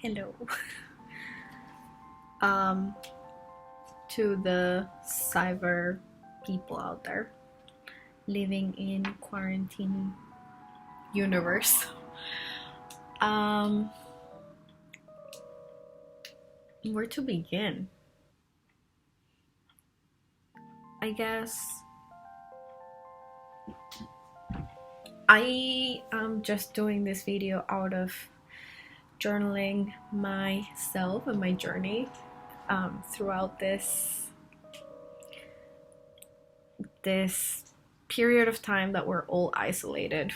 Hello. um to the cyber people out there living in quarantine universe. um where to begin? I guess I am just doing this video out of journaling myself and my journey throughout this period of time that we're all isolated.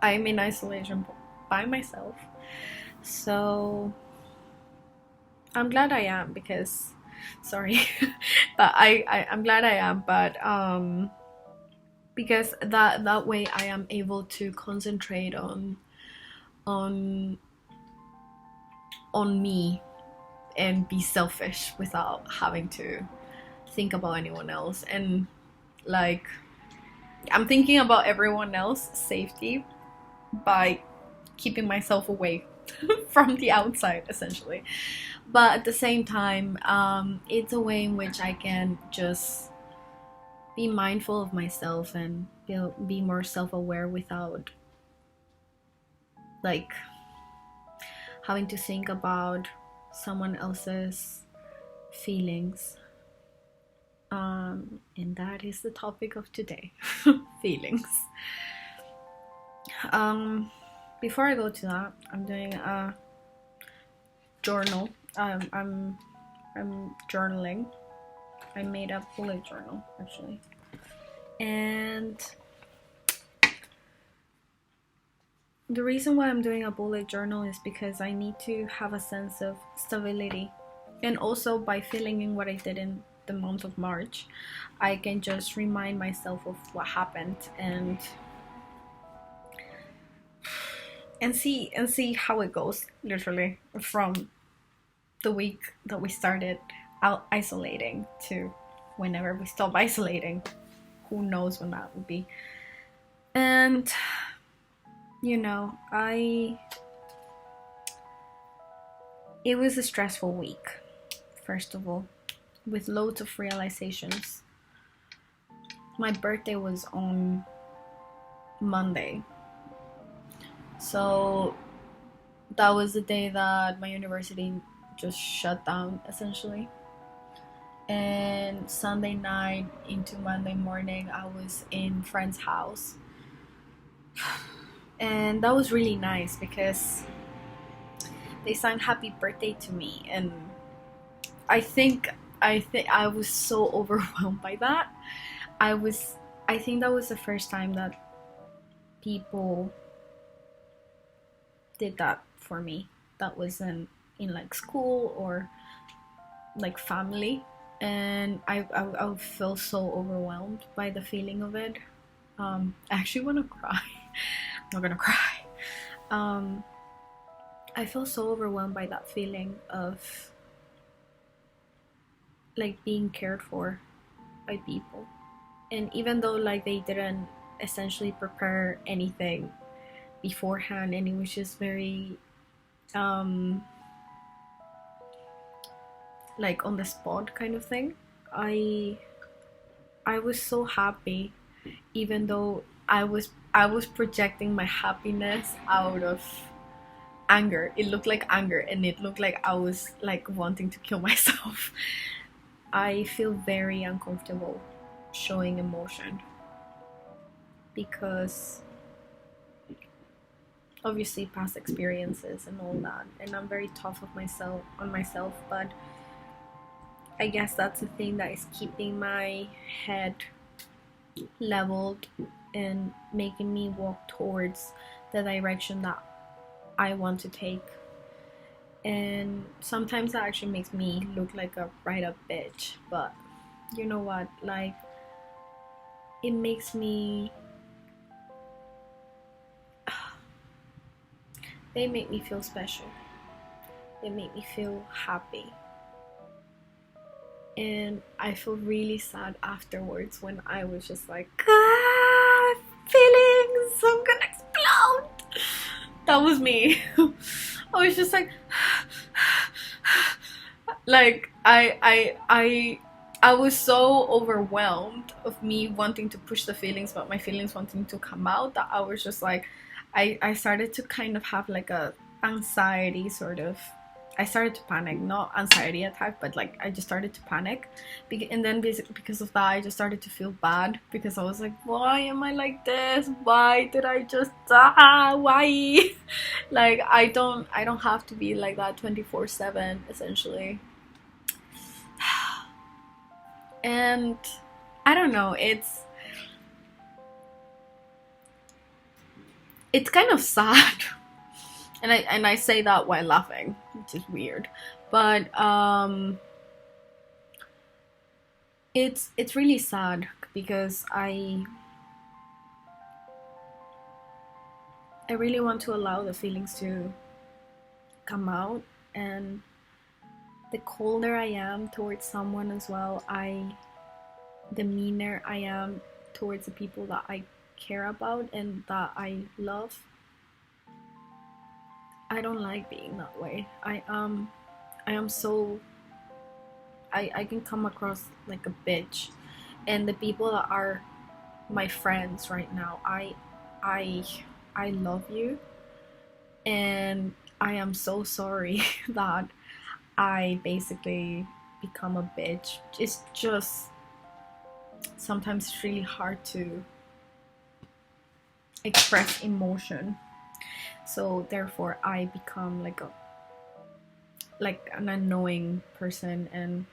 I'm in isolation by myself, so I'm glad I am, because sorry but I'm glad I am, but because that way I am able to concentrate on me and be selfish without having to think about anyone else. And like, I'm thinking about everyone else's safety by keeping myself away from the outside, essentially. But at the same time, it's a way in which I can just be mindful of myself and be more self-aware without like having to think about someone else's feelings. And that is the topic of today. Feelings. Before I go to that, I'm doing a journal. I'm journaling. I made a bullet journal, actually, and the reason why I'm doing a bullet journal is because I need to have a sense of stability, and also by filling in what I did in the month of March, I can just remind myself of what happened and see how it goes, literally, from the week that we started out isolating to whenever we stop isolating. Who knows when that will be. And you know, it was a stressful week, first of all, with loads of realizations. My birthday was on Monday, so that was the day that my university just shut down, essentially. And Sunday night into Monday morning, I was in friend's house, and that was really nice because they sang happy birthday to me, and I think I was so overwhelmed by that. I think that was the first time that people did that for me. That wasn't in like school or like family, and I feel so overwhelmed by the feeling of it. I actually want to cry. I'm not gonna cry. I feel so overwhelmed by that feeling of like being cared for by people, and even though like they didn't essentially prepare anything beforehand, and it was just very like on the spot kind of thing, I was so happy, even though I was projecting my happiness out of anger. It looked like anger, and it looked like I was like wanting to kill myself. I feel very uncomfortable showing emotion because obviously past experiences and all that, and I'm very tough on myself, but I guess that's the thing that is keeping my head leveled and making me walk towards the direction that I want to take. And sometimes that actually makes me look like a right up bitch, but you know what, like, it makes me they make me feel special. They make me feel happy. And I feel really sad afterwards when I was just like, feelings, I'm gonna explode. that was me. I was just like I was so overwhelmed of me wanting to push the feelings, but my feelings wanting to come out, that I was just like, I started to kind of have like a anxiety sort of. I started to panic, not anxiety attack, but like I just started to panic, and then basically because of that, I just started to feel bad because I was like, why am I like this? Why did I just why? Like I don't have to be like that 24/7 essentially. And I don't know, it's kind of sad. And I say that while laughing, which is weird. But it's really sad because I really want to allow the feelings to come out, and the colder I am towards someone as well, the meaner I am towards the people that I care about and that I love. I don't like being that way. I am so I can come across like a bitch, and the people that are my friends right now, I I love you, and I am so sorry that I basically become a bitch. It's just sometimes it's really hard to express emotion, so therefore I become like an annoying person, and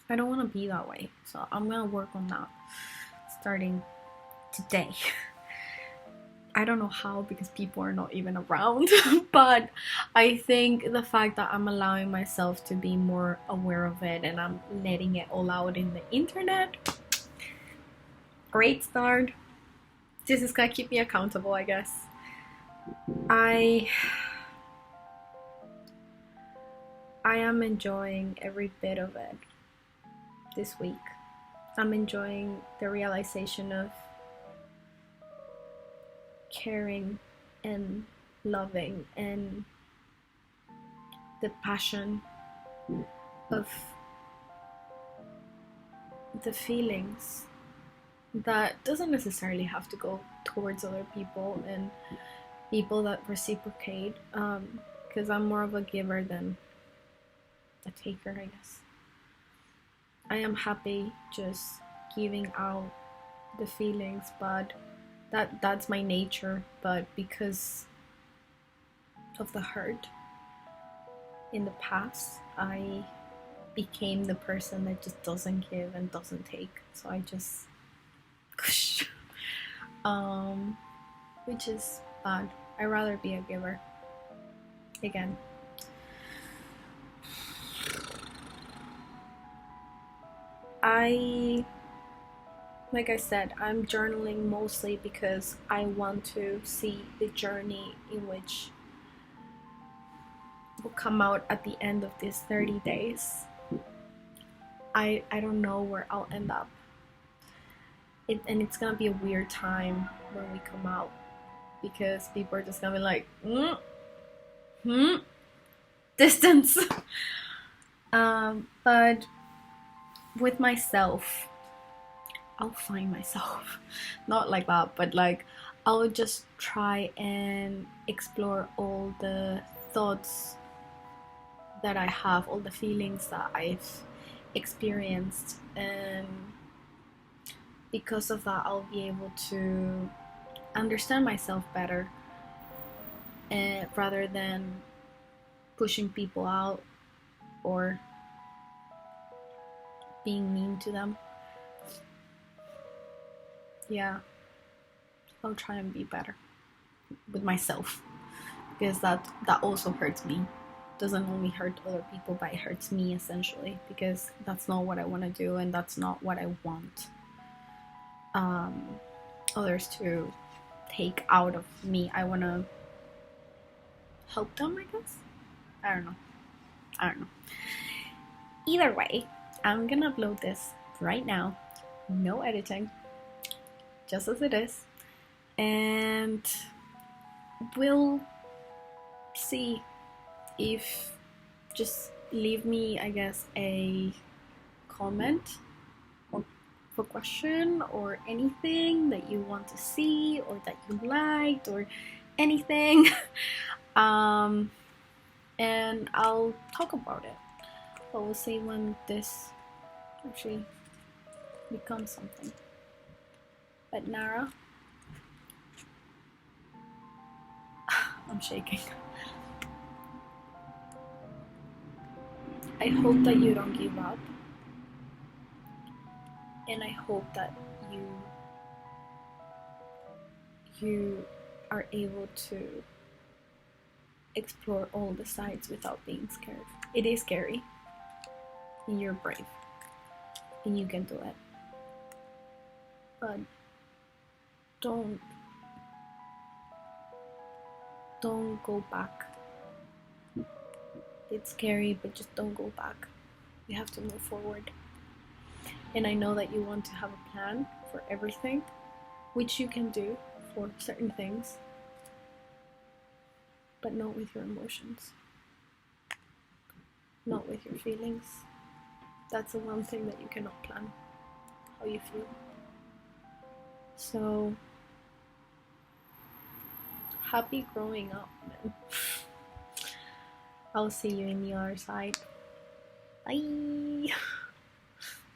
I don't want to be that way. So I'm gonna work on that starting today. I don't know how because people are not even around, but I think the fact that I'm allowing myself to be more aware of it and I'm letting it all out in the internet, great start. This is gonna keep me accountable, I guess. I am enjoying every bit of it this week. I'm enjoying the realization of caring and loving, and the passion of the feelings that doesn't necessarily have to go towards other people and people that reciprocate, because I'm more of a giver than a taker, I guess. I am happy just giving out the feelings, but that's my nature. But because of the hurt in the past, I became the person that just doesn't give and doesn't take. So I just which is bad. I'd rather be a giver again. Like I said, I'm journaling mostly because I want to see the journey in which will come out at the end of these 30 days. I don't know where I'll end up. And it's gonna be a weird time when we come out, because people are just gonna be like, distance. But with myself, I'll find myself. Not like that, but like I'll just try and explore all the thoughts that I have, all the feelings that I've experienced, and because of that I'll be able to understand myself better, rather than pushing people out or being mean to them. Yeah, I'll try and be better with myself, because that also hurts me. Doesn't only hurt other people, but it hurts me essentially, because that's not what I want to do, and that's not what I want others to take out of me. I want to help them, I guess. I don't know. Either way, I'm gonna upload this right now, no editing, just as it is. And we'll see if just leave me, I guess, a comment or for question or anything that you want to see or that you liked or anything. And I'll talk about it. But we'll see when this actually becomes something. But Nara, I'm shaking. I hope that you don't give up. And I hope that you are able to explore all the sides without being scared. It is scary, and you're brave, and you can do it. But don't go back. It's scary, but just don't go back. You have to move forward. And I know that you want to have a plan for everything, which you can do for certain things, but not with your emotions, not with your feelings. That's the one thing that you cannot plan, how you feel. So, happy growing up, man. I'll see you in the other side. Bye.